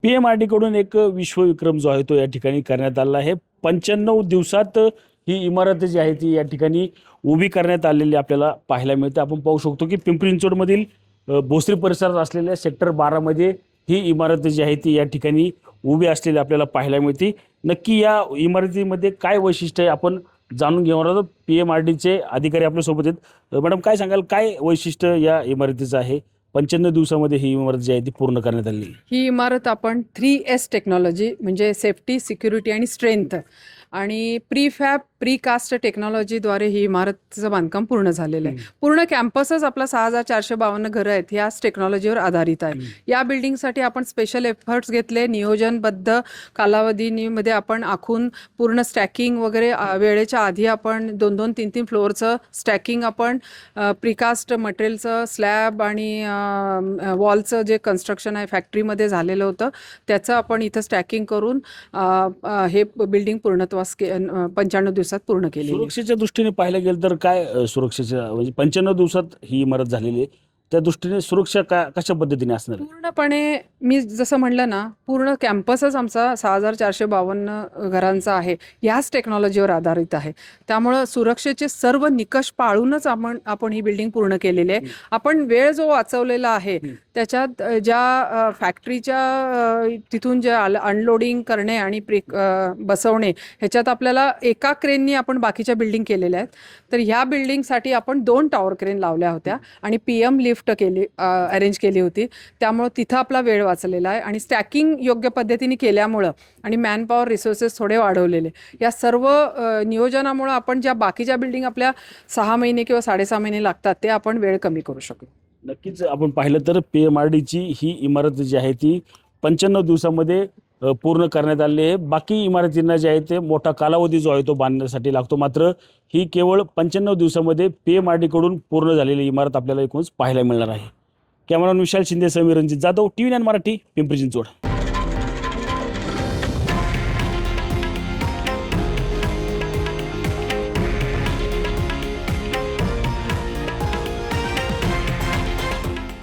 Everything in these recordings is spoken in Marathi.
PMRD कडून एक विश्वविक्रम जो आहे तो या ठिकाणी करण्यात आला आहे. 95 दिवसात ही इमारत जी आहे ती या ठिकाणी उभी करण्यात आलेली आपल्याला पाहायला मिळते. आपण पाहू शकतो की पिंपरी चिंचवडमधील भोसरी परिसरात असलेल्या सेक्टर 12 मध्ये ही इमारत जी आहे ती या ठिकाणी उभी असलेली आपल्याला पाहायला मिळते. नक्की या इमारतीमध्ये काय वैशिष्ट्य आहे आपण जाणून घेणार आहोत. PMRDचे अधिकारी आपल्या सोबत आहेत. मॅडम, काय सांगाल, काय वैशिष्ट्य या इमारतीचं आहे? 95 दिवसामध्ये ही इमारत जी आहे ती पूर्ण करण्यात आली. ही इमारत आपण 3S टेक्नॉलॉजी म्हणजे सेफ्टी, सिक्युरिटी आणि स्ट्रेंथ आणि प्रीफॅब प्रीकास्ट टेक्नॉलॉजीद्वारे ही इमारतीचं बांधकाम पूर्ण झालेलं आहे. पूर्ण कॅम्पसच आपला 6452 घरं आहेत ह्याच टेक्नॉलॉजीवर आधारित आहे. या बिल्डिंगसाठी आपण स्पेशल एफर्ट्स घेतले. नियोजनबद्ध कालावधीमध्ये आपण आखून पूर्ण स्टॅकिंग वगैरे वेळेच्या आधी आपण 2-2, 3-3 फ्लोअरचं स्टॅकिंग आपण प्रीकास्ट मटेरियलचं स्लॅब आणि वॉलचं जे कन्स्ट्रक्शन आहे फॅक्टरीमध्ये झालेलं होतं त्याचं आपण इथं स्टॅकिंग करून हे बिल्डिंग पूर्णत्वास 95 दिवसात पूर्ण केली. सुरक्षेच्या दृष्टीने पाहायला गेलं तर काय सुरक्षेच्या म्हणजे 95 दिवसात ही इमारत झालेली आहे, त्या दृष्टीने सुरक्षा कशा पद्धतीने असणार? पूर्णपणे मी जसं म्हणलं ना, पूर्ण कॅम्पसच आमचा 6452 घरांचा आहे. याच टेक्नॉलॉजीवर आधारित आहे. त्यामुळं सुरक्षेचे सर्व निकष पाळूनच आपण ही बिल्डिंग पूर्ण केलेली आहे. आपण वेळ जो वाचवलेला आहे त्याच्यात ज्या फॅक्टरीच्या तिथून जे अनलोडिंग करणे आणि बसवणे ह्याच्यात आपल्याला एका क्रेननी आपण बाकीच्या बिल्डिंग केलेल्या आहेत. तर ह्या बिल्डिंगसाठी आपण 2 टॉवर क्रेन लावल्या होत्या आणि PM लिफ्ट अरेंज केली होती. त्यामुळं तिथं आपला वेळ वाचलेला आहे आणि स्टॅकिंग योग्य पद्धतीने केल्यामुळं आणि मॅनपॉवर रिसोर्सेस थोडे वाढवलेले. या सर्व नियोजनामुळं आपण ज्या बाकीच्या बिल्डिंग आपल्या 6 महिने किंवा 6.5 महिने लागतात ते आपण वेळ कमी करू शकू. नक्कीच आपण पाहिलं तर PMRDची ही इमारत जी आहे ती 95 दिवसामध्ये पूर्ण करण्यात आली आहे. बाकी इमारतींना जे आहे ते मोठा कालावधी जो आहे तो बांधण्यासाठी लागतो. मात्र ही केवळ 95 दिवसामध्ये PMRD कडून पूर्ण झालेली इमारत आपल्याला एकूणच पाहायला मिळणार आहे. कॅमेरामॅन विशाल शिंदे, समीर रणजित जाधव, TV9 मराठी, पिंपरी चिंचवड.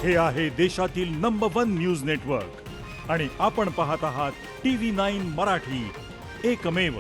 हे आहे देशातील नंबर 1 न्यूज नेटवर्क आणि आपण पाहत आहात TV9 मराठी, एकमेव.